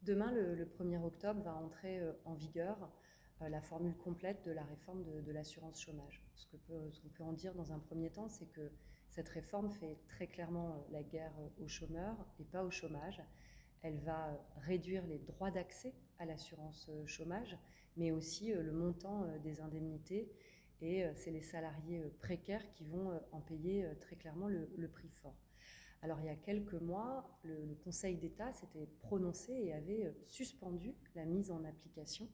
Demain, le 1er octobre, va entrer en vigueur la formule complète de la réforme de l'assurance chômage. Ce qu'on peut en dire dans un premier temps, c'est que cette réforme fait très clairement la guerre aux chômeurs et pas au chômage. Elle va réduire les droits d'accès à l'assurance chômage, mais aussi le montant des indemnités. Et c'est les salariés précaires qui vont en payer très clairement le prix fort. Alors il y a quelques mois, le Conseil d'État s'était prononcé et avait suspendu la mise en application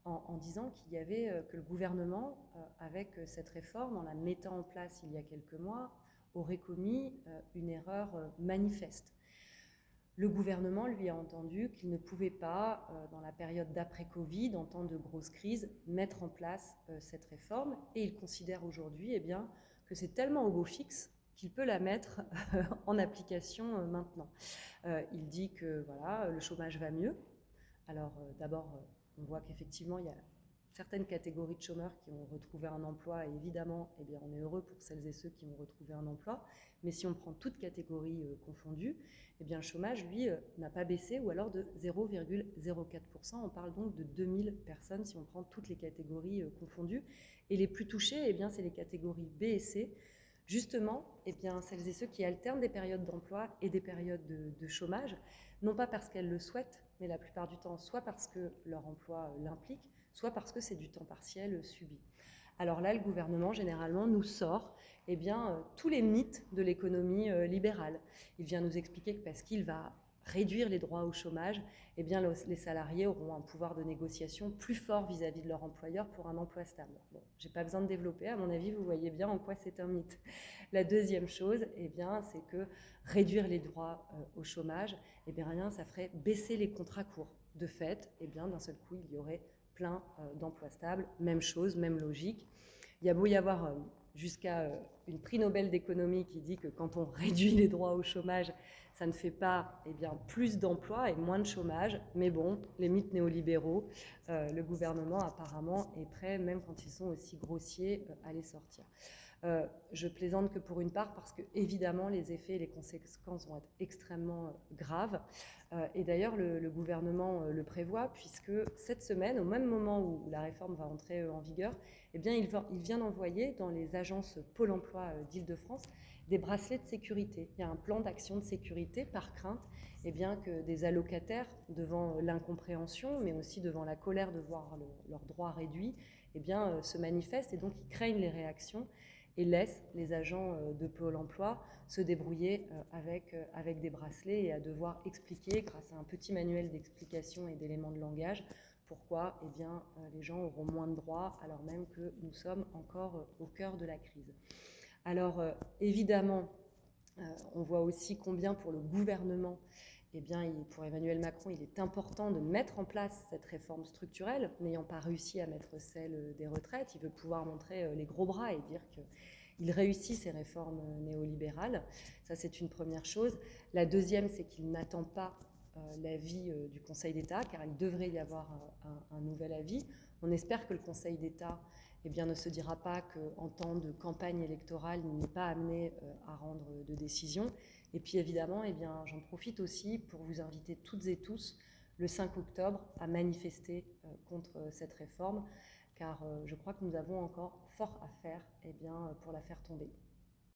en disant que le gouvernement, avec cette réforme, en la mettant en place il y a quelques mois, aurait commis une erreur manifeste. Le gouvernement lui a entendu qu'il ne pouvait pas, dans la période d'après-Covid, en temps de grosse crise, mettre en place cette réforme. Et il considère aujourd'hui que c'est tellement au beau fixe qu'il peut la mettre en application maintenant. Il dit que voilà, le chômage va mieux. Alors d'abord, on voit qu'effectivement, il y a certaines catégories de chômeurs qui ont retrouvé un emploi, et évidemment, on est heureux pour celles et ceux qui ont retrouvé un emploi. Mais si on prend toutes catégories confondues, le chômage, lui, n'a pas baissé, ou alors de 0,04%. On parle donc de 2000 personnes si on prend toutes les catégories confondues. Et les plus touchées, c'est les catégories B et C. Justement, celles et ceux qui alternent des périodes d'emploi et des périodes de chômage, non pas parce qu'elles le souhaitent, mais la plupart du temps, soit parce que leur emploi l'implique, soit parce que c'est du temps partiel subi. Alors là, le gouvernement, généralement, nous sort tous les mythes de l'économie libérale. Il vient nous expliquer que parce qu'il va réduire les droits au chômage, les salariés auront un pouvoir de négociation plus fort vis-à-vis de leur employeur pour un emploi stable. Bon, j'ai pas besoin de développer, à mon avis, vous voyez bien en quoi c'est un mythe. La deuxième chose, c'est que réduire les droits au chômage, ça ferait baisser les contrats courts. De fait, d'un seul coup, il y aurait plein d'emplois stables, même chose, même logique. Il y a beau y avoir jusqu'à une prix Nobel d'économie qui dit que quand on réduit les droits au chômage, ça ne fait pas plus d'emplois et moins de chômage. Mais bon, les mythes néolibéraux, le gouvernement apparemment est prêt, même quand ils sont aussi grossiers, à les sortir. Je plaisante que pour une part parce que évidemment les effets et les conséquences vont être extrêmement graves. Et d'ailleurs le gouvernement le prévoit puisque cette semaine, au même moment où la réforme va entrer en vigueur, il vient d'envoyer dans les agences Pôle emploi d'Île-de-France des bracelets de sécurité. Il y a un plan d'action de sécurité par crainte que des allocataires, devant l'incompréhension, mais aussi devant la colère de voir leurs droits réduits, se manifestent et donc ils craignent les réactions et laissent les agents de Pôle emploi se débrouiller avec des bracelets et à devoir expliquer, grâce à un petit manuel d'explication et d'éléments de langage, pourquoi les gens auront moins de droits alors même que nous sommes encore au cœur de la crise. Alors évidemment, on voit aussi combien pour le gouvernement, pour Emmanuel Macron, il est important de mettre en place cette réforme structurelle, n'ayant pas réussi à mettre celle des retraites. Il veut pouvoir montrer les gros bras et dire qu'il réussit ces réformes néolibérales. Ça, c'est une première chose. La deuxième, c'est qu'il n'attend pas l'avis du Conseil d'État, car il devrait y avoir un nouvel avis. On espère que le Conseil d'État ne se dira pas qu'en temps de campagne électorale, il n'est pas amené à rendre de décision. Et puis évidemment, j'en profite aussi pour vous inviter toutes et tous, le 5 octobre, à manifester contre cette réforme, car je crois que nous avons encore fort à faire pour la faire tomber.